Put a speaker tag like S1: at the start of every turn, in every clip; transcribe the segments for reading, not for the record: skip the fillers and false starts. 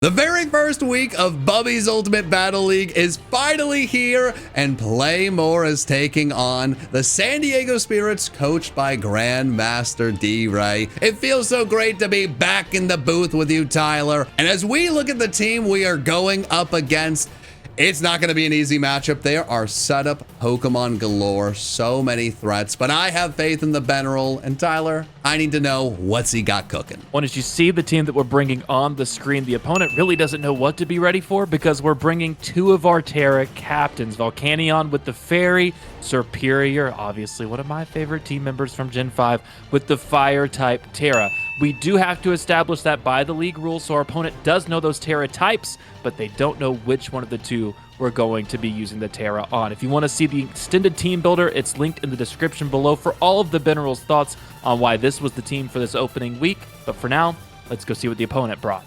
S1: The very first week of Bubby's Ultimate Battle League is finally here, and Playmore is taking on the San Diego Spirits, coached by Grandmaster D-Ray. It feels so great to be back in the booth with you, Tyler. And as we look at the team we are going up against, it's not going to be an easy matchup. There are setup Pokemon galore, so many threats, but I have faith in the Beneral. And Tyler, I need to know what's he got cooking.
S2: Well, as you see the team that we're bringing on the screen, the opponent really doesn't know what to be ready for because we're bringing two of our Tera captains, Volcanion with the Fairy, Superior, obviously one of my favorite team members from Gen 5, with the Fire type Tera. We do have to establish that by the league rules, so our opponent does know those Tera types, but they don't know which one of the two we're going to be using the Tera on. If you want to see the extended team builder, it's linked in the description below for all of the Beneral's thoughts on why this was the team for this opening week. But for now, let's go see what the opponent brought.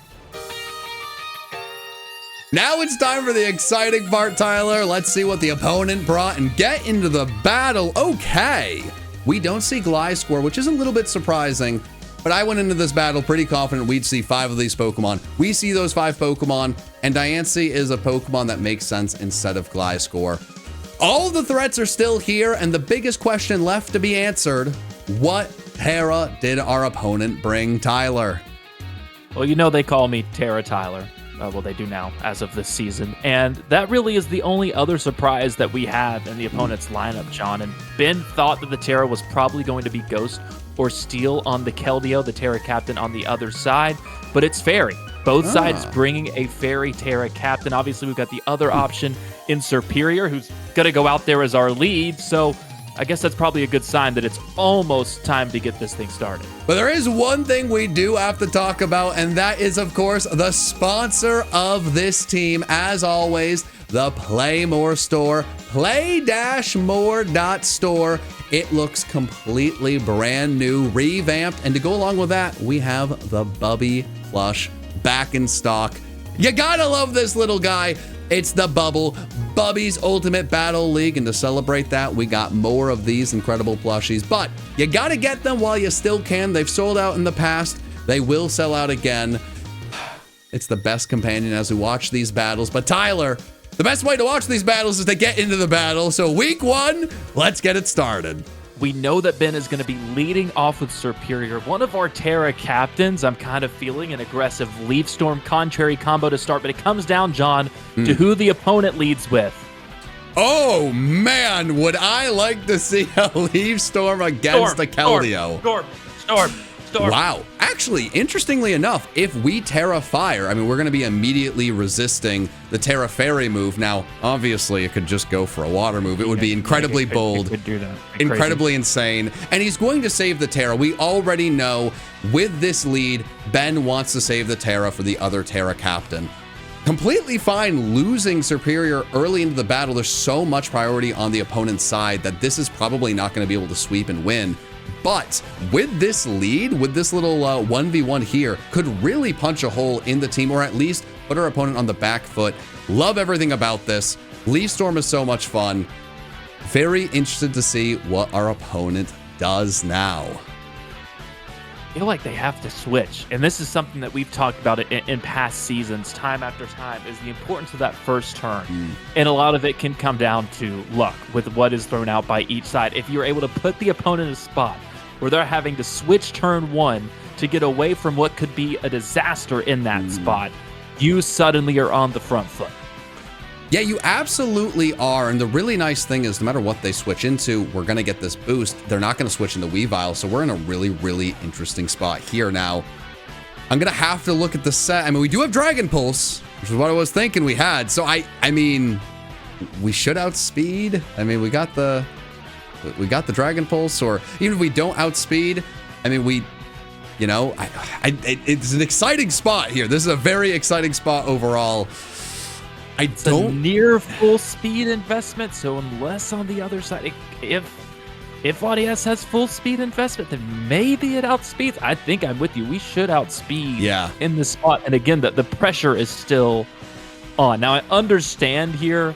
S1: Now it's time for the exciting part, Tyler. Let's see what the opponent brought and get into the battle. Okay, we don't see Gliscor, which is a little bit surprising, but I went into this battle pretty confident we'd see 5 of these Pokemon. We see those 5 Pokemon, and Diancie is a Pokemon that makes sense instead of Gliscor. All the threats are still here, and the biggest question left to be answered, what Tera did our opponent bring, Tyler?
S2: Well, you know they call me Tera Tyler. Well, they do now, as of this season. And that really is the only other surprise that we have in the opponent's lineup, John. And Ben thought that the Tera was probably going to be Ghost or Steel on the Keldeo, the Tera captain on the other side, but it's Fairy. Both sides bringing a Fairy Tera captain. Obviously, we've got the other option in Superior, who's going to go out there as our lead, so I guess that's probably a good sign that it's almost time to get this thing started.
S1: But there is one thing we do have to talk about, and that is, of course, the sponsor of this team. As always, the Playmore store, play-more.store. It looks completely brand new, revamped, and to go along with that, we have the Bubby plush back in stock. You gotta love this little guy. It's the BUBL, Bubby's Ultimate Battle League, and to celebrate that, we got more of these incredible plushies, but you gotta get them while you still can. They've sold out in the past. They will sell out again. It's the best companion as we watch these battles, but Tyler, the best way to watch these battles is to get into the battle. So week 1, let's get it started.
S2: We know that Ben is going to be leading off with Superior, one of our Tera captains. I'm kind of feeling an aggressive Leaf Storm contrary combo to start, but it comes down, John, to who the opponent leads with.
S1: Oh man, would I like to see a Leaf Storm against the Keldeo.
S2: Storm.
S1: Wow. Actually, interestingly enough, if we Tera Fire, I mean, we're going to be immediately resisting the Tera Fairy move. Now, obviously, it could just go for a water move. It would be incredibly bold,
S2: could do that.
S1: incredibly insane. And he's going to save the Tera. We already know with this lead, Ben wants to save the Tera for the other Tera captain. Completely fine losing Superior early into the battle. There's so much priority on the opponent's side that this is probably not going to be able to sweep and win. But with this lead, with this little 1v1 here, could really punch a hole in the team, or at least put our opponent on the back foot. Love everything about this. Leaf Storm is so much fun. Very interested to see what our opponent does now.
S2: I feel like they have to switch, and this is something that we've talked about in past seasons time after time, is the importance of that first turn. And a lot of it can come down to luck with what is thrown out by each side. If you're able to put the opponent in a spot where they're having to switch turn 1 to get away from what could be a disaster in that spot, you suddenly are on the front foot.
S1: Yeah, you absolutely are. And the really nice thing is no matter what they switch into, we're going to get this boost. They're not going to switch into Weavile. So we're in a really, really interesting spot here now. I'm going to have to look at the set. I mean, we do have Dragon Pulse, which is what I was thinking we had. So I mean, we should outspeed. I mean, we got the Dragon Pulse, or even if we don't outspeed, I mean, you know, it's an exciting spot here. This is a very exciting spot overall.
S2: It's a near full speed investment, so unless on the other side, if ODS has full speed investment, then maybe it outspeeds. I think I'm with you. We should outspeed in this spot. And again, the pressure is still on. Now, I understand here,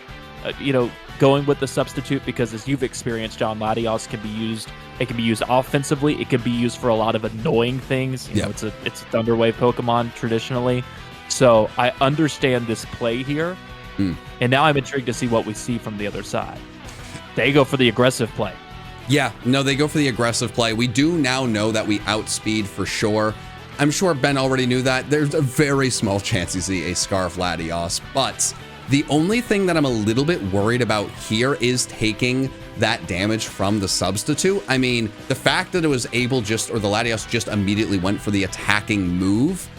S2: you know, going with the substitute, because as you've experienced, John, Latios can be used. It can be used offensively. It can be used for a lot of annoying things. You know, it's a Thunder Wave Pokemon traditionally. So I understand this play here,
S1: Hmm.
S2: and now I'm intrigued to see what we see from the other side. They go for the aggressive play.
S1: Yeah, no, they go for the aggressive play. We do now know that we outspeed for sure. I'm sure Ben already knew that. There's a very small chance you see a Scarf Latios, but the only thing that I'm a little bit worried about here is taking that damage from the substitute. I mean, the fact that it was able just, or the Latios just immediately went for the attacking move,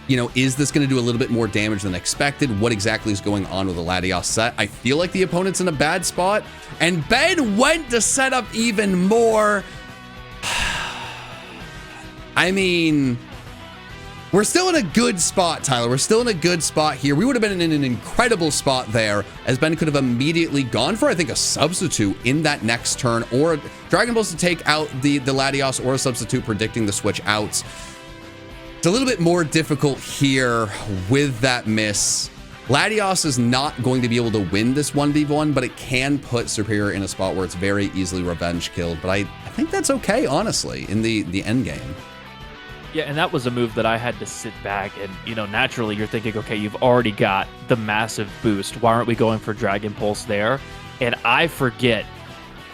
S1: you know, is this going to do a little bit more damage than expected? What exactly is going on with the Latios set? I feel like the opponent's in a bad spot, and Ben went to set up even more. I mean, we're still in a good spot, Tyler. We're still in a good spot here. We would have been in an incredible spot there, as Ben could have immediately gone for, I think, a substitute in that next turn, or Dragon Balls to take out the Latios, or a substitute predicting the switch outs. It's a little bit more difficult here with that miss. Latios is not going to be able to win this 1v1, but it can put Superior in a spot where it's very easily revenge killed. But I think that's okay, honestly, in the end game.
S2: Yeah, and that was a move that I had to sit back and, you know, naturally you're thinking, okay, you've already got the massive boost. Why aren't we going for Dragon Pulse there? And I forget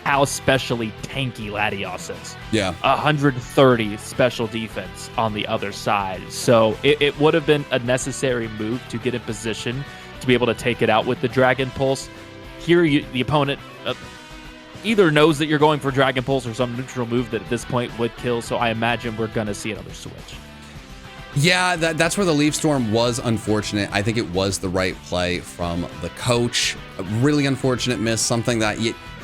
S2: how specially tanky Latios is.
S1: Yeah.
S2: 130 special defense on the other side. So it would have been a necessary move to get in position to be able to take it out with the Dragon Pulse. Here, the opponent either knows that you're going for Dragon Pulse or some neutral move that at this point would kill. So I imagine we're going to see another switch.
S1: Yeah, that's where the Leaf Storm was unfortunate. I think it was the right play from the coach. A really unfortunate miss, something that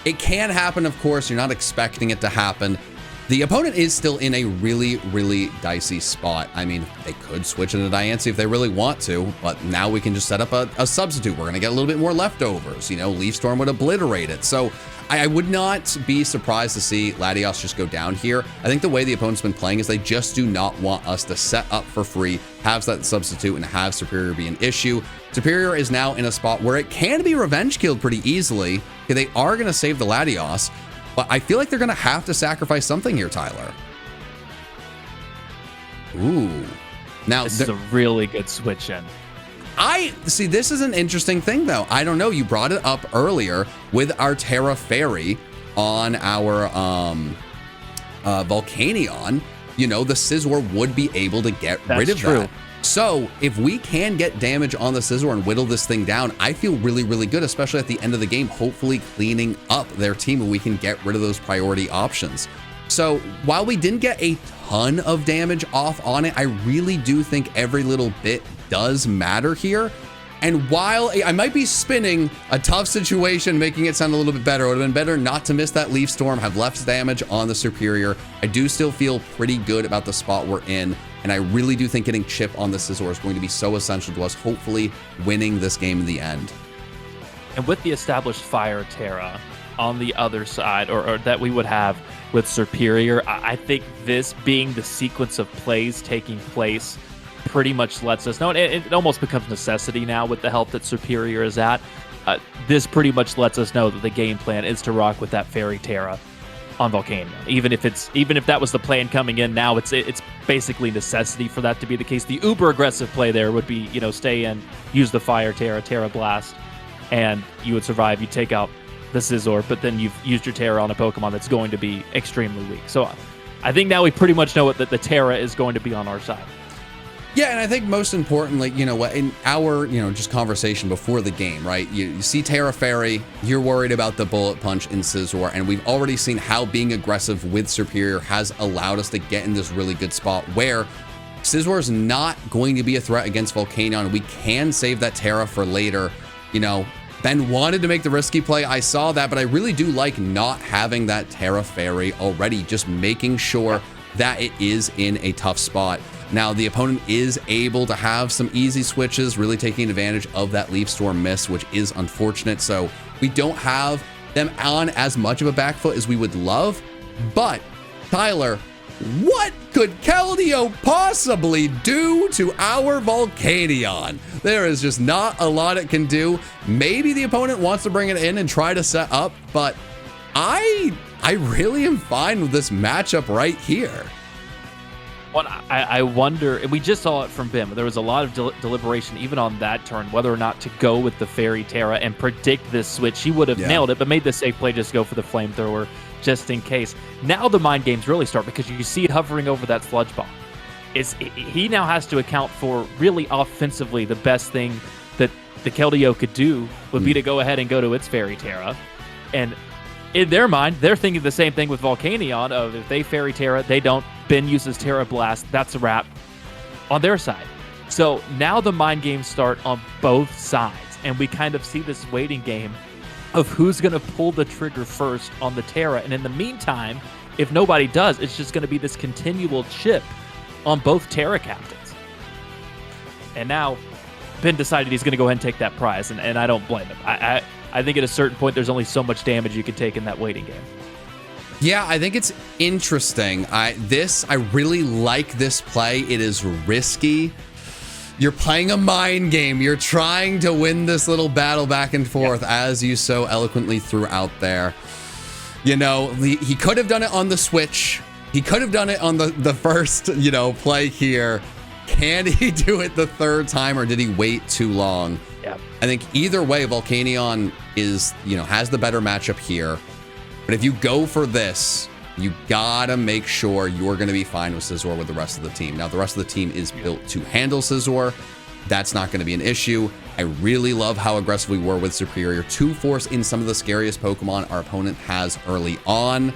S1: it can happen, of course. You're not expecting it to happen. The opponent is still in a really, really dicey spot. I mean, they could switch into Diancie if they really want to, but now we can just set up a substitute. We're going to get a little bit more leftovers. You know, Leaf Storm would obliterate it. So I would not be surprised to see Latios just go down here. I think the way the opponent's been playing is they just do not want us to set up for free, have that substitute, and have Superior be an issue. Superior is now in a spot where it can be revenge killed pretty easily. Okay, they are going to save the Latios, but I feel like they're going to have to sacrifice something here, Tyler. Ooh. Now,
S2: this is a really good switch in.
S1: I see, this is an interesting thing, though. I don't know. You brought it up earlier with our Tera Fairy on our Volcanion. You know, the Scizor would be able to get rid of that. So if we can get damage on the Scizor and whittle this thing down, I feel really, really good, especially at the end of the game, hopefully cleaning up their team and we can get rid of those priority options. So while we didn't get a ton of damage off on it, I really do think every little bit does matter here. And while I might be spinning a tough situation, making it sound a little bit better, it would have been better not to miss that Leaf Storm, have less damage on the Superior. I do still feel pretty good about the spot we're in. And I really do think getting chip on the Scizor is going to be so essential to us, hopefully winning this game in the end.
S2: And with the established Fire Tera on the other side, or that we would have with Superior, I think this being the sequence of plays taking place pretty much lets us know. It almost becomes necessity now with the help that Superior is at. This pretty much lets us know that the game plan is to rock with that Fairy Tera on Volcanion. Even if that was the plan coming in, now it's basically necessity for that to be the case. The uber aggressive play there would be, you know, stay in, use the Fire Tera, Tera Blast, and you would survive. You take out the Scizor, but then you've used your Tera on a Pokemon that's going to be extremely weak. So I think now we pretty much know that the Tera is going to be on our side.
S1: Yeah, and I think most importantly, you know what, in our, you know, just conversation before the game, right? You see Tera Fairy, you're worried about the Bullet Punch in Scizor, and we've already seen how being aggressive with Superior has allowed us to get in this really good spot where Scizor is not going to be a threat against Volcanion. We can save that Tera for later. You know, Ben wanted to make the risky play. I saw that, but I really do like not having that Tera Fairy already, just making sure that it is in a tough spot. Now, the opponent is able to have some easy switches, really taking advantage of that Leaf Storm miss, which is unfortunate. So we don't have them on as much of a back foot as we would love. But, Tyler, what could Keldeo possibly do to our Volcanion? There is just not a lot it can do. Maybe the opponent wants to bring it in and try to set up, but I really am fine with this matchup right here.
S2: Well, I wonder, and we just saw it from Ben, but there was a lot of deliberation even on that turn, whether or not to go with the Fairy Tera and predict this switch. He would have nailed it, but made the safe play, just go for the Flamethrower just in case. Now the mind games really start because you see it hovering over that Sludge Bomb. He now has to account for really offensively the best thing that the Keldeo could do would be to go ahead and go to its Fairy Tera. And in their mind, they're thinking the same thing with Volcanion of if they Fairy Tera, they don't, Ben uses Tera Blast, that's a wrap on their side. So now the mind games start on both sides, and we kind of see this waiting game of who's going to pull the trigger first on the Tera. And in the meantime, if nobody does, it's just going to be this continual chip on both Tera captains. And now Ben decided he's going to go ahead and take that prize, and I don't blame him. I think at a certain point, there's only so much damage you can take in that waiting game.
S1: Yeah, I think it's interesting. I really like this play. It is risky. You're playing a mind game. You're trying to win this little battle back and forth, as you so eloquently threw out there. You know, he could have done it on the switch. He could have done it on the first, play here. Can he do it the third time, or did he wait too long?
S2: Yeah.
S1: I think either way, Volcanion is, has the better matchup here. But if you go for this, you gotta make sure you're gonna be fine with Scizor with the rest of the team. Now, the rest of the team is built to handle Scizor. That's not gonna be an issue. I really love how aggressive we were with Superior to force in some of the scariest Pokemon our opponent has early on.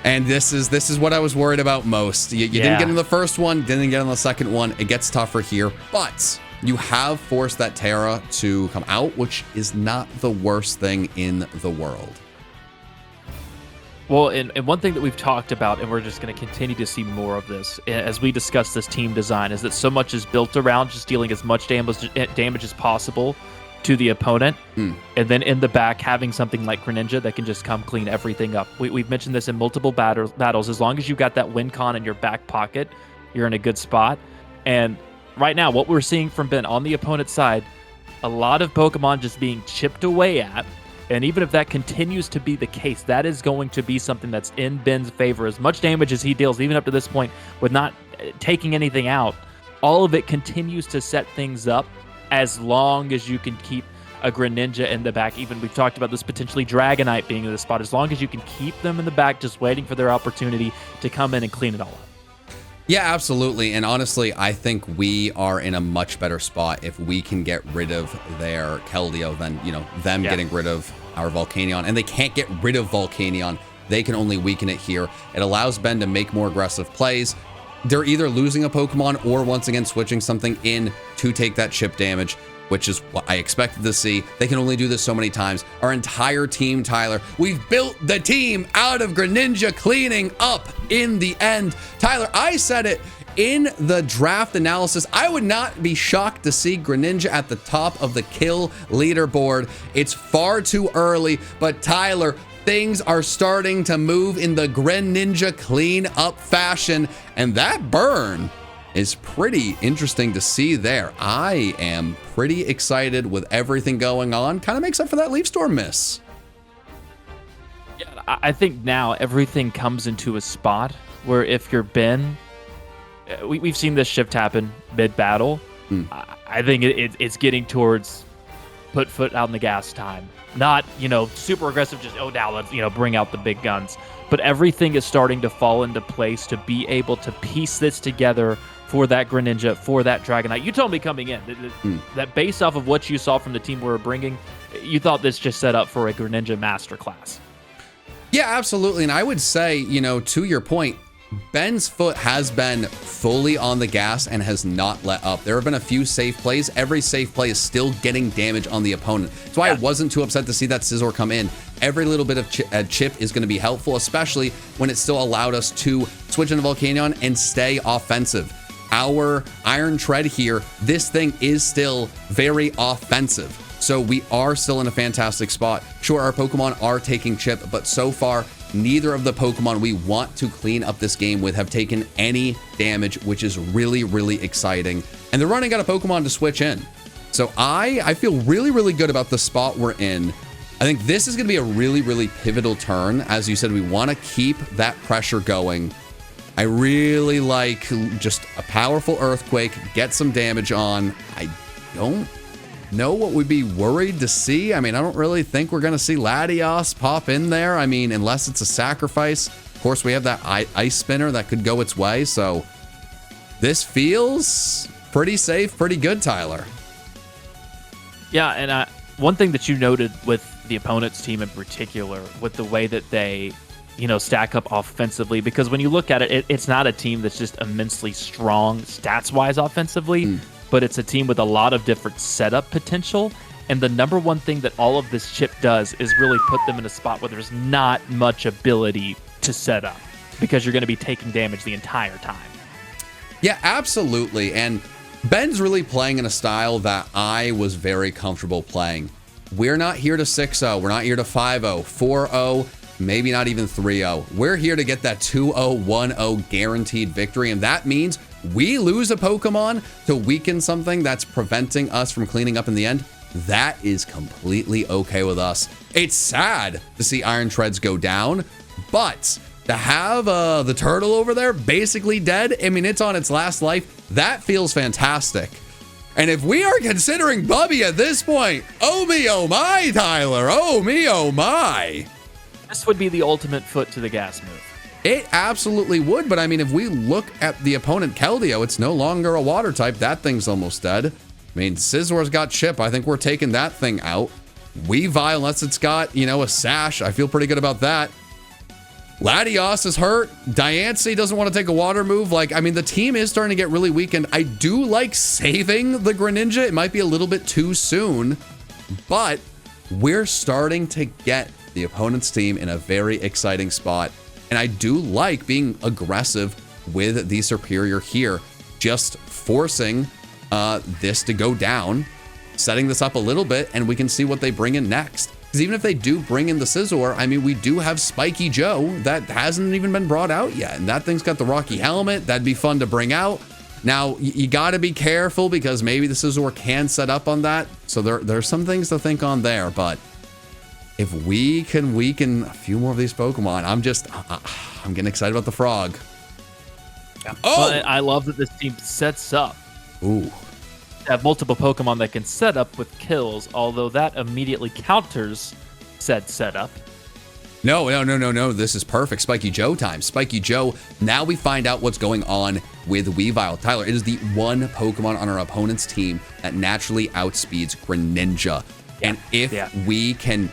S1: And this is what I was worried about most. You didn't get in the first one, didn't get in the second one. It gets tougher here, but you have forced that Tera to come out, which is not the worst thing in the world.
S2: Well, and one thing that we've talked about, and we're just going to continue to see more of this as we discuss this team design, is that so much is built around just dealing as much damage as possible to the opponent, and then in the back having something like Greninja that can just come clean everything up. We've mentioned this in multiple battles. As long as you've got that win con in your back pocket, you're in a good spot. And right now, what we're seeing from Ben on the opponent's side, a lot of Pokemon just being chipped away at. And even if that continues to be the case, that is going to be something that's in Ben's favor. As much damage as he deals, even up to this point, with not taking anything out, all of it continues to set things up as long as you can keep a Greninja in the back. Even we've talked about this potentially Dragonite being in the spot. As long as you can keep them in the back, just waiting for their opportunity to come in and clean it all up.
S1: Yeah, absolutely. And honestly, I think we are in a much better spot if we can get rid of their Keldeo than, them getting rid of our Volcanion. And they can't get rid of Volcanion. They can only weaken it here. It allows Ben to make more aggressive plays. They're either losing a Pokemon or once again switching something in to take that chip damage, which is what I expected to see. They can only do this so many times. Our entire team, Tyler, we've built the team out of Greninja cleaning up in the end. Tyler, I said it in the draft analysis. I would not be shocked to see Greninja at the top of the kill leaderboard. It's far too early, but Tyler, things are starting to move in the Greninja clean up fashion, and that burn is pretty interesting to see there. I am pretty excited with everything going on. Kind of makes up for that Leaf Storm miss.
S2: Yeah, I think now everything comes into a spot where if you're Ben, we've seen this shift happen mid-battle. I think it's getting towards put foot out in the gas time. Not, super aggressive, just, now let's, bring out the big guns. But everything is starting to fall into place to be able to piece this together for that Greninja, for that Dragonite. You told me coming in that based off of what you saw from the team we were bringing, you thought this just set up for a Greninja masterclass.
S1: Yeah, absolutely. And I would say, to your point, Ben's foot has been fully on the gas and has not let up. There have been a few safe plays. Every safe play is still getting damage on the opponent. That's why I wasn't too upset to see that Scizor come in. Every little bit of chip is going to be helpful, especially when it still allowed us to switch into Volcanion and stay offensive. Our Iron Tread here, this thing is still very offensive. So we are still in a fantastic spot. Sure, our Pokemon are taking chip, but so far, neither of the Pokemon we want to clean up this game with have taken any damage, which is really, really exciting. And they're running out of Pokemon to switch in. So I feel really, really good about the spot we're in. I think this is going to be a really, really pivotal turn. As you said, we want to keep that pressure going. I really like just a powerful Earthquake, get some damage on. I don't know what we'd be worried to see. I mean, I don't really think we're going to see Latios pop in there. I mean, unless it's a sacrifice. Of course, we have that Ice Spinner that could go its way. So this feels pretty safe, pretty good, Tyler.
S2: Yeah, and one thing that you noted with the opponent's team in particular, with the way that they, stack up offensively, because when you look at it, it's not a team that's just immensely strong stats-wise offensively, but it's a team with a lot of different setup potential. And the number one thing that all of this chip does is really put them in a spot where there's not much ability to set up, because you're going to be taking damage the entire time.
S1: Yeah, absolutely. And Ben's really playing in a style that I was very comfortable playing. We're not here to 6-0. We're not here to 5-0, 4-0, maybe not even 3-0. We're here to get that 2-0, 1-0 guaranteed victory. And that means we lose a Pokemon to weaken something that's preventing us from cleaning up in the end. That is completely okay with us. It's sad to see Iron Treads go down, but to have the turtle over there basically dead, I mean, it's on its last life. That feels fantastic. And if we are considering Bubby at this point, oh me, oh my, Tyler, oh me, oh my.
S2: This would be the ultimate foot to the gas move.
S1: It absolutely would, but I mean, if we look at the opponent Keldeo, it's no longer a water type. That thing's almost dead. I mean, Scizzor's got Chip. I think we're taking that thing out. Weavile, unless it's got, a Sash. I feel pretty good about that. Latios is hurt. Diancie doesn't want to take a water move. The team is starting to get really weakened. I do like saving the Greninja. It might be a little bit too soon, but we're starting to get the opponent's team in a very exciting spot. And I do like being aggressive with the Superior here, just forcing this to go down, setting this up a little bit, and we can see what they bring in next. Because even if they do bring in the Scizor, I mean, we do have Spiky Joe that hasn't even been brought out yet. And that thing's got the Rocky Helmet. That'd be fun to bring out. Now, you got to be careful because maybe the Scizor can set up on that. So there's some things to think on there. But if we can weaken a few more of these Pokemon, I'm getting excited about the frog.
S2: Yeah. Oh! Well, I love that this team sets up.
S1: Ooh.
S2: Have multiple Pokemon that can set up with kills, although that immediately counters said setup.
S1: No. This is perfect. Spiky Joe time. Spiky Joe. Now we find out what's going on with Weavile. Tyler, it is the one Pokemon on our opponent's team that naturally outspeeds Greninja. Yeah. And if we can...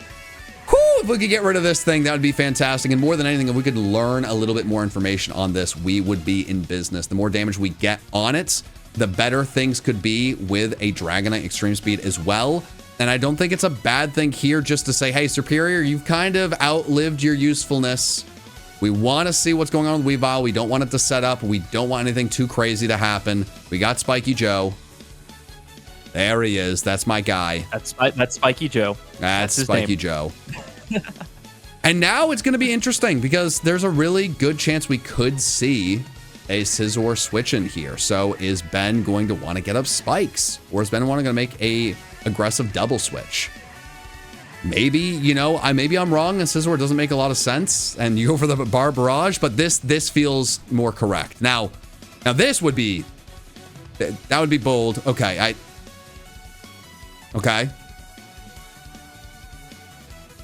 S1: if we could get rid of this thing, that would be fantastic. And more than anything, if we could learn a little bit more information on this, we would be in business. The more damage we get on it, the better things could be with a Dragonite Extreme Speed as well. And I don't think it's a bad thing here just to say, hey, Superior, you've kind of outlived your usefulness. We want to see what's going on with Weavile. We don't want it to set up. We don't want anything too crazy to happen. We got Spiky Joe. There he is. That's my guy.
S2: That's Spiky Joe.
S1: That's Spiky Joe. And now it's going to be interesting because there's a really good chance we could see a Scizor switch in here. So is Ben going to want to get up spikes, or is Ben going to make a aggressive double switch? Maybe, maybe I'm wrong and Scizor doesn't make a lot of sense and you go for the Bar Barrage, but this feels more correct. Now this would be, that would be bold. Okay.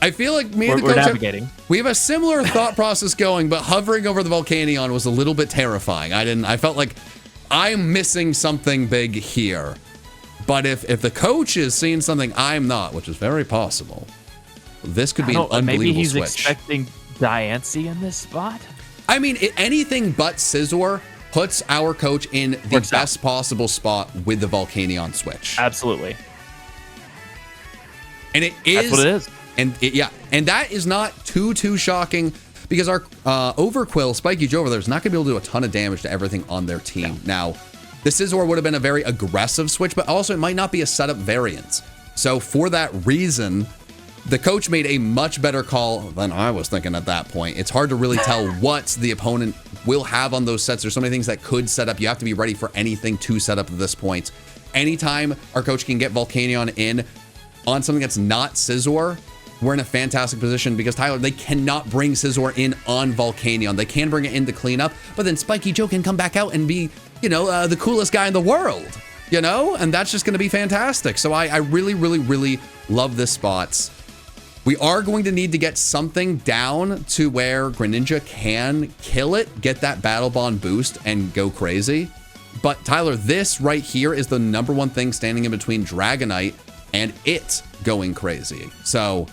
S1: I feel like me and the coach
S2: navigating.
S1: We have a similar thought process going, but hovering over the Volcanion was a little bit terrifying. I felt like I'm missing something big here. But if the coach is seeing something I'm not, which is very possible, this could be an unbelievable
S2: maybe he's
S1: switch.
S2: Expecting Diancie in this spot?
S1: I mean, anything but Scizor puts our coach in the best possible spot with the Volcanion switch.
S2: Absolutely.
S1: And it is.
S2: That's what it is.
S1: And that is not too shocking because our Overquill, Spiky Joe over there, is not going to be able to do a ton of damage to everything on their team. No. Now, the Scizor would have been a very aggressive switch, but also it might not be a setup variant. So for that reason, the coach made a much better call than I was thinking at that point. It's hard to really tell what the opponent will have on those sets. There's so many things that could set up. You have to be ready for anything to set up at this point. Anytime our coach can get Volcanion in on something that's not Scizor, we're in a fantastic position because, Tyler, they cannot bring Scizor in on Volcanion. They can bring it in to clean up, but then Spiky Joe can come back out and be, the coolest guy in the world, and that's just going to be fantastic. So I really, really, really love this spots. We are going to need to get something down to where Greninja can kill it, get that Battle Bond boost, and go crazy. But Tyler, this right here is the number one thing standing in between Dragonite and it going crazy. So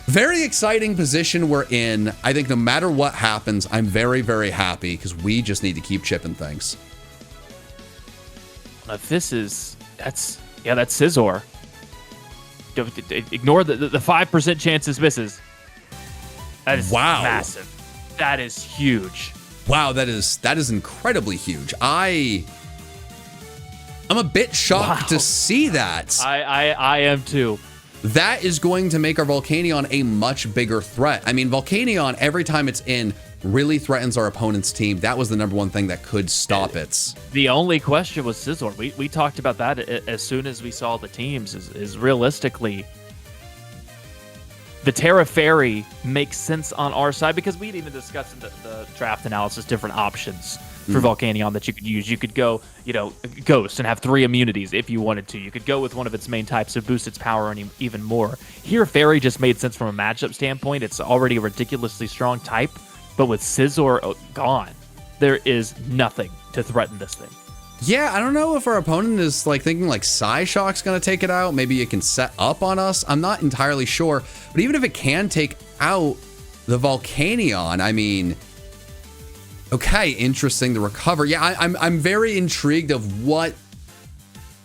S1: very exciting position we're in. I think no matter what happens, I'm very, very happy because we just need to keep chipping things.
S2: That's Scizor. Ignore the 5% chances misses. That is massive. That is huge.
S1: Wow, that is incredibly huge. I'm a bit shocked to see that.
S2: I am too.
S1: That is going to make our Volcanion a much bigger threat. I mean, Volcanion, every time it's in, really threatens our opponent's team. That was the number one thing that could stop it.
S2: The only question was Scizor. We talked about that as soon as we saw the teams. Is realistically, the Tera Fairy makes sense on our side because we'd even discussed in the draft analysis different options for Volcanion that you could use. You could go, Ghost and have 3 immunities if you wanted to. You could go with one of its main types to boost its power even more. Here, Fairy just made sense from a matchup standpoint. It's already a ridiculously strong type, but with Scizor gone, there is nothing to threaten this thing.
S1: Yeah, I don't know if our opponent is thinking Psyshock's going to take it out. Maybe it can set up on us. I'm not entirely sure. But even if it can take out the Volcanion, I mean, okay, interesting to recover. Yeah, I'm very intrigued of what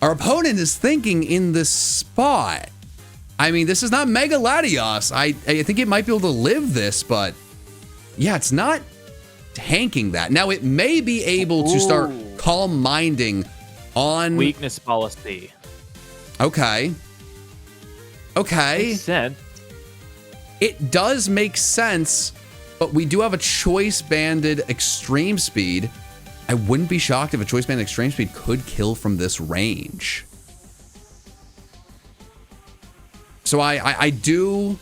S1: our opponent is thinking in this spot. I mean, this is not Mega Latios. I think it might be able to live this, but yeah, it's not tanking that. Now, it may be able to start calm minding on
S2: weakness policy.
S1: Okay.
S2: Makes sense.
S1: It does make sense, but we do have a choice banded extreme speed. I wouldn't be shocked if a choice banded extreme speed could kill from this range. So I do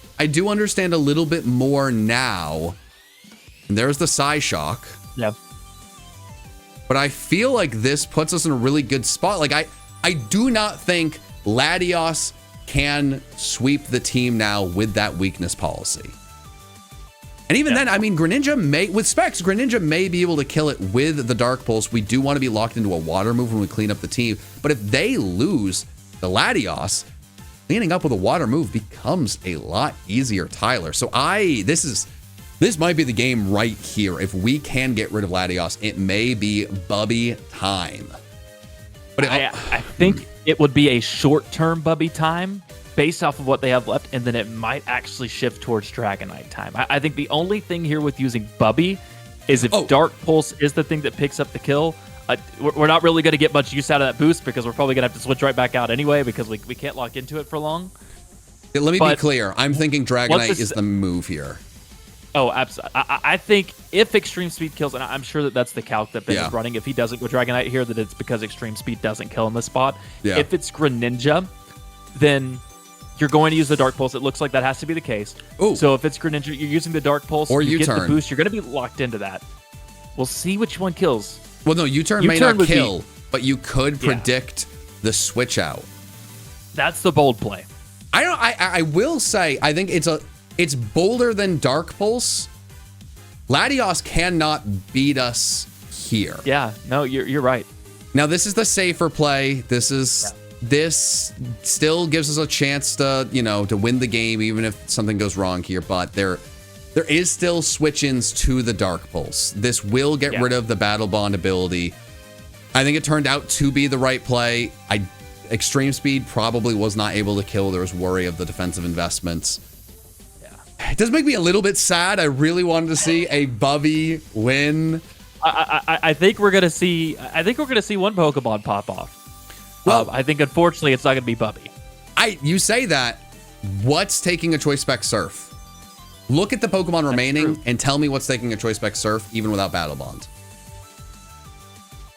S1: understand a little bit more now. And there's the Psyshock.
S2: Yeah.
S1: But I feel like this puts us in a really good spot. I do not think Latios can sweep the team now with that weakness policy. And even then, I mean, Greninja may be able to kill it with the Dark Pulse. We do want to be locked into a water move when we clean up the team. But if they lose the Latios, cleaning up with a water move becomes a lot easier, Tyler. So this might be the game right here. If we can get rid of Latios, it may be Bubby time. But
S2: I think it would be a short-term Bubby time based off of what they have left, and then it might actually shift towards Dragonite time. I think the only thing here with using Bubby is if Dark Pulse is the thing that picks up the kill, we're not really going to get much use out of that boost because we're probably going to have to switch right back out anyway because we can't lock into it for long.
S1: Let me be clear. I'm thinking Dragonite is the move here.
S2: Oh, absolutely. I think if Extreme Speed kills, and I'm sure that's the calc that Ben is running, if he doesn't go Dragonite here, that it's because Extreme Speed doesn't kill in this spot. Yeah. If it's Greninja, then you're going to use the Dark Pulse. It looks like that has to be the case. Ooh. So if it's Greninja, you're using the Dark Pulse, or you get the boost, you're going to be locked into that. We'll see which one kills.
S1: Well, no, U-turn may not kill, but you could predict the switch out.
S2: That's the bold play.
S1: I will say, I think it's bolder than Dark Pulse. Latios cannot beat us here.
S2: Yeah, no, you're right.
S1: Now, this is the safer play. This still gives us a chance to, to win the game, even if something goes wrong here. But there is still switch-ins to the Dark Pulse. This will get rid of the Battle Bond ability. I think it turned out to be the right play. Extreme Speed probably was not able to kill. There was worry of the defensive investments. It does make me a little bit sad. I really wanted to see a Bubby win.
S2: I think we're gonna see. I think we're gonna see one Pokemon pop off. Well, I think unfortunately it's not gonna be Bubby.
S1: You say that. What's taking a Choice Spec Surf? Look at the Pokemon remaining and tell me what's taking a Choice Spec Surf even without Battle Bond.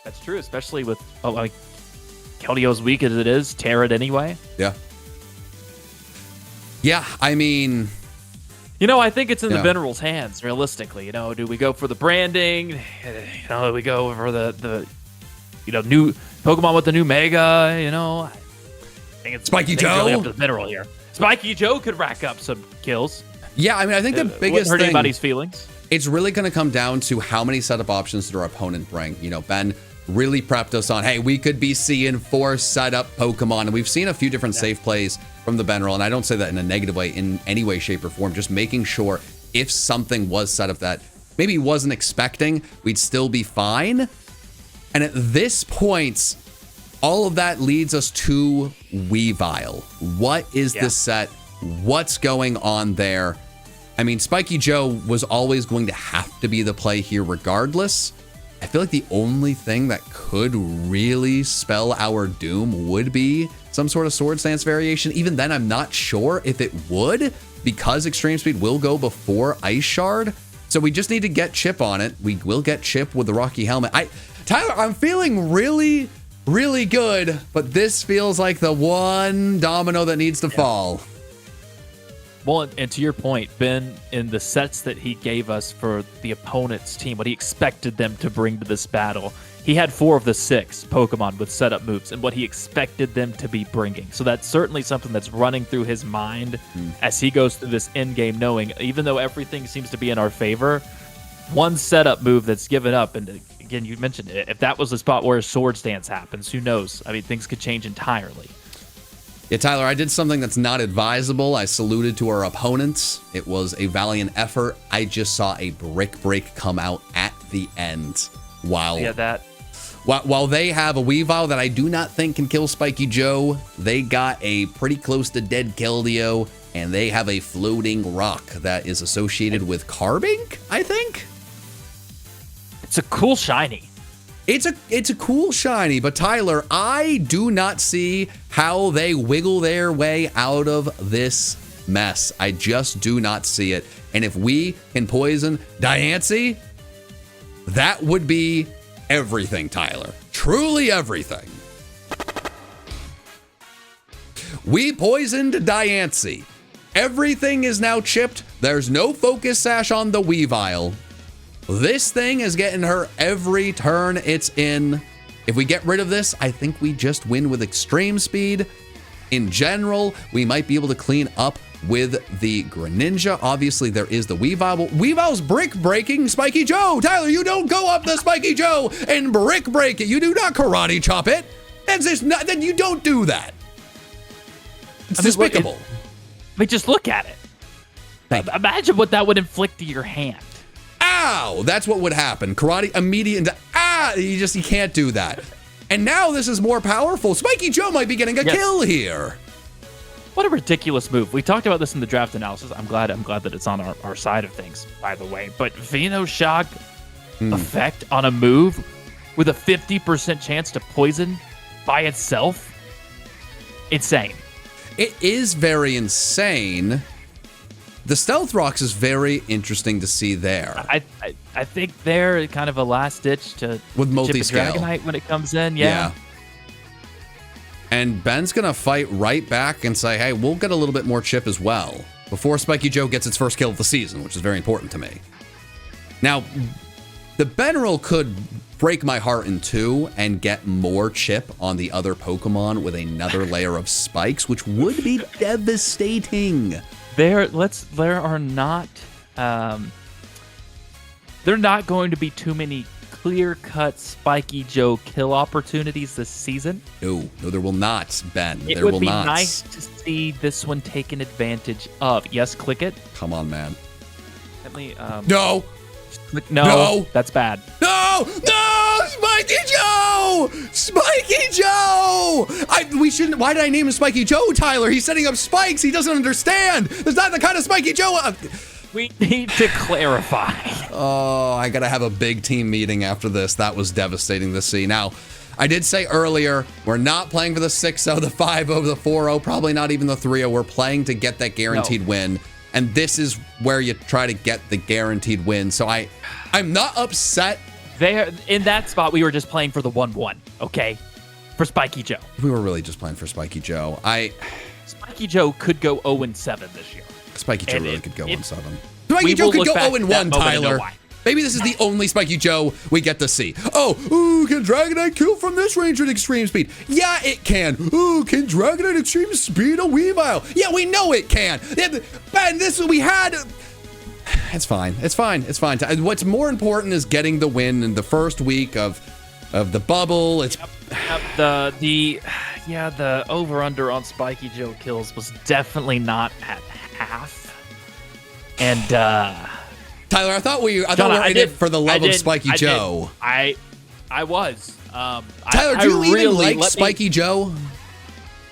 S2: That's true, especially with Keldeo as weak as it is, Tera it anyway.
S1: Yeah. Yeah, I mean,
S2: I think it's in the Veneral's hands, realistically. Do we go for the branding? Do we go for the new Pokemon with the new Mega? I think it's
S1: Spiky Joe?
S2: Really up to the Veneral here. Spiky Joe could rack up some kills.
S1: Yeah, I mean, I think the biggest
S2: hurt
S1: thing...
S2: anybody's feelings.
S1: It's really going to come down to how many setup options did our opponent bring. Ben really prepped us on, hey, we could be seeing 4 setup Pokemon. And we've seen a few different safe plays from the Benral. And I don't say that in a negative way, in any way, shape, or form. Just making sure if something was set up that maybe he wasn't expecting, we'd still be fine. And at this point, all of that leads us to Weavile. What is the set? What's going on there? I mean, Spiky Joe was always going to have to be the play here regardless. I feel like the only thing that could really spell our doom would be some sort of Sword Stance variation. Even then, I'm not sure if it would, because Extreme Speed will go before Ice Shard. So we just need to get Chip on it. We will get Chip with the Rocky Helmet. Tyler, I'm feeling really, really good, but this feels like the one domino that needs to fall.
S2: Well, and to your point, Ben, in the sets that he gave us for the opponent's team, what he expected them to bring to this battle, he had 4 of the 6 Pokemon with setup moves and what he expected them to be bringing. So that's certainly something that's running through his mind as he goes through this end game, knowing even though everything seems to be in our favor, one setup move that's given up, and again, you mentioned it, if that was the spot where a Sword Stance happens, who knows? I mean, things could change entirely.
S1: Yeah, Tyler, I did something that's not advisable. I saluted to our opponents. It was a valiant effort. I just saw a Brick Break come out at the end. While they have a Weavile that I do not think can kill Spiky Joe, they got a pretty close to dead Keldeo, and they have a floating rock that is associated with Carbink, I think?
S2: It's a cool shiny.
S1: It's a cool shiny, but Tyler, I do not see how they wiggle their way out of this mess. I just do not see it. And if we can poison Diancie, that would be everything, Tyler. Truly everything. We poisoned Diancie. Everything is now chipped. There's no focus sash on the Weavile. This thing is getting her every turn it's in. If we get rid of this, I think we just win with Extreme Speed. In general, we might be able to clean up with the Greninja. Obviously, there is the Weavile. But Weavile's brick breaking Spiky Joe. Tyler, you don't go up the Spiky Joe and brick break it. You do not karate chop it. Then you don't do that. It's despicable.
S2: Just look at it. Imagine what that would inflict to your hand.
S1: Ow! That's what would happen. Karate immediate you can't do that. And now this is more powerful. Spiky Joe might be getting a kill here.
S2: What a ridiculous move. We talked about this in the draft analysis. I'm glad that it's on our side of things, by the way. But Venoshock effect on a move with a 50% chance to poison by itself? Insane.
S1: It is very insane. The Stealth Rocks is very interesting to see there.
S2: I think they're kind of a last ditch to
S1: with multi-scale
S2: Dragonite when it comes in. Yeah.
S1: And Ben's gonna fight right back and say, hey, we'll get a little bit more chip as well before Spiky Joe gets its first kill of the season, which is very important to me. Now, the Benral could break my heart in two and get more chip on the other Pokemon with another layer of spikes, which would be devastating.
S2: There are not going to be too many clear-cut Spiky Joe kill opportunities this season.
S1: No, there will not, Ben.
S2: It would be nice to see this one taken advantage of. Yes, click it.
S1: Come on, man.
S2: Let me.
S1: No.
S2: Click, no, that's bad.
S1: No, Spiky Joe! Spiky Joe! We shouldn't. Why did I name him Spiky Joe, Tyler? He's setting up spikes. He doesn't understand. There's not the kind of Spiky Joe.
S2: We need to clarify.
S1: Oh, I gotta have a big team meeting after this. That was devastating to see. Now, I did say earlier, we're not playing for the 6-0, the 5-0, the 4-0, probably not even the 3-0. We're playing to get that guaranteed win. And this is where you try to get the guaranteed win. So I'm not upset.
S2: In that spot, we were just playing for the 1-1, okay? For Spiky Joe.
S1: We were really just playing for Spiky Joe.
S2: Spiky Joe could go 0-7 this year.
S1: Spiky Joe really could go 1-7.
S2: We
S1: Spiky Joe
S2: will
S1: could
S2: look
S1: go
S2: back
S1: 0-1, Tyler. Maybe this is the only Spiky Joe we get to see. Oh, can Dragonite kill from this range at extreme speed? Yeah, it can. Oh, can Dragonite extreme speed a Weavile? Yeah, we know it can. Ben, we had. It's fine. It's fine. It's fine. What's more important is getting the win in the first week of the bubble. It's
S2: the over-under on Spiky Joe kills was definitely not at half. And
S1: Tyler, I thought we were in it for the love of Spiky Joe.
S2: I was.
S1: Tyler, do you even like Spiky Joe?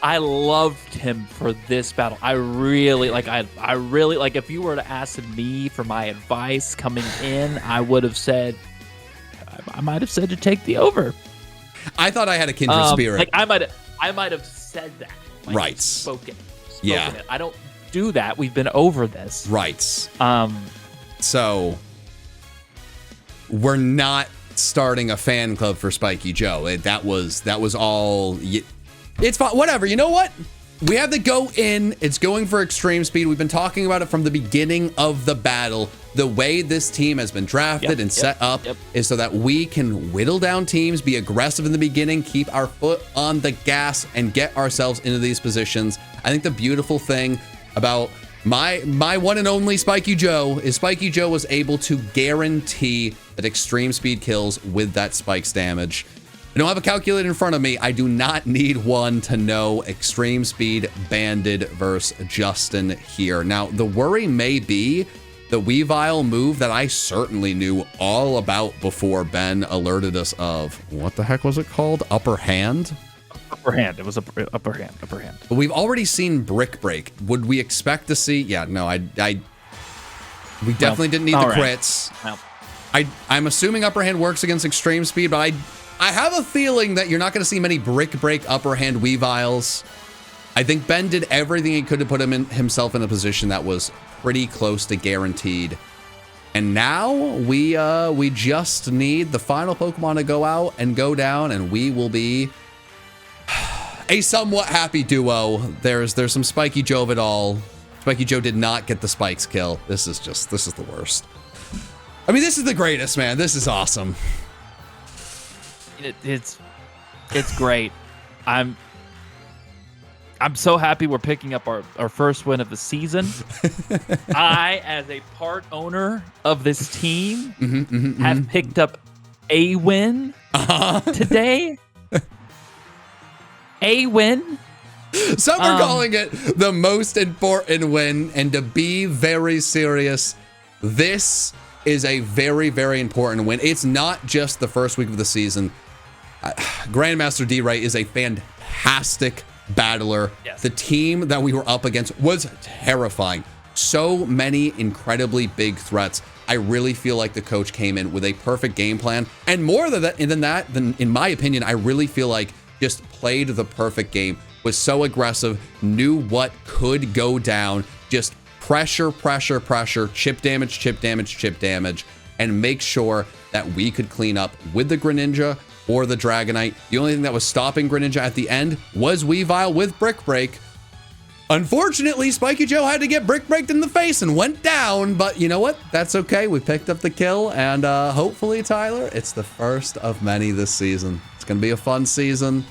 S2: I loved him for this battle. I really like. If you were to ask me for my advice coming in, I would have said, I might have said to take the over.
S1: I thought I had a kindred spirit.
S2: Like I might have said that. Like,
S1: right.
S2: Spoken
S1: yeah.
S2: it. I don't do that. We've been over this.
S1: Right. So we're not starting a fan club for Spiky Joe. That was all. It's fine. Whatever. You know what? We have to go in. It's going for extreme speed. We've been talking about it from the beginning of the battle. The way this team has been drafted and set up is so that we can whittle down teams, be aggressive in the beginning, keep our foot on the gas, and get ourselves into these positions. I think the beautiful thing about my one and only Spiky Joe is Spiky Joe was able to guarantee that extreme speed kills with that spikes damage. I don't have a calculator in front of me. I do not need one to know extreme speed banded versus Justin here. Now, the worry may be the Weavile move that I certainly knew all about before Ben alerted us of. What the heck was it called? Upper hand?
S2: Upper hand. It was upper hand.
S1: But we've already seen Brick Break. Would we expect to see? Yeah, no, we definitely didn't need the crits.
S2: Well.
S1: I'm assuming upper hand works against extreme speed, but I have a feeling that you're not going to see many Brick Break upper hand Weaviles. I think Ben did everything he could to put himself in a position that was pretty close to guaranteed. And now we just need the final Pokemon to go out and go down, and we will be a somewhat happy duo. There's some Spiky Joe of it all. Spiky Joe did not get the spikes kill. This is the worst. I mean, this is the greatest, man. This is awesome.
S2: It's great. I'm so happy we're picking up our first win of the season. I, as a part owner of this team, have picked up a win today. A win.
S1: Some are calling it the most important win, and to be very serious, this is a very, very important win. It's not just the first week of the season. Grandmaster D-Ray is a fantastic battler.
S2: Yes.
S1: The team that we were up against was terrifying. So many incredibly big threats. I really feel like the coach came in with a perfect game plan. And more than that, in my opinion, I really feel like just played the perfect game. Was so aggressive, knew what could go down. Just pressure, chip damage, and make sure that we could clean up with the Greninja or the Dragonite. The only thing that was stopping Greninja at the end was Weavile with Brick Break. Unfortunately, Spiky Joe had to get Brick Breaked in the face and went down, but you know what? That's okay. We picked up the kill, and hopefully, Tyler, it's the first of many this season. It's going to be a fun season.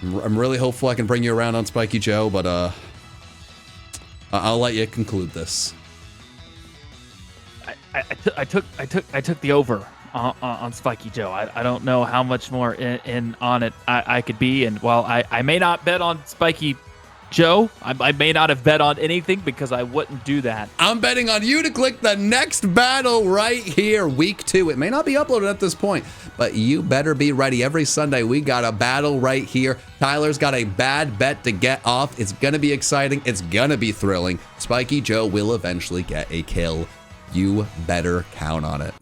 S1: I'm really hopeful I can bring you around on Spiky Joe, but I'll let you conclude this.
S2: I took the over on Spiky Joe. I don't know how much more in on it I could be, and while I may not bet on Spiky Joe, I may not have bet on anything because I wouldn't do that.
S1: I'm betting on you to click the next battle right here, week 2. It may not be uploaded at this point, but you better be ready. Every Sunday, we got a battle right here. Tyler's got a bad bet to get off. It's going to be exciting. It's going to be thrilling. Spiky Joe will eventually get a kill. You better count on it.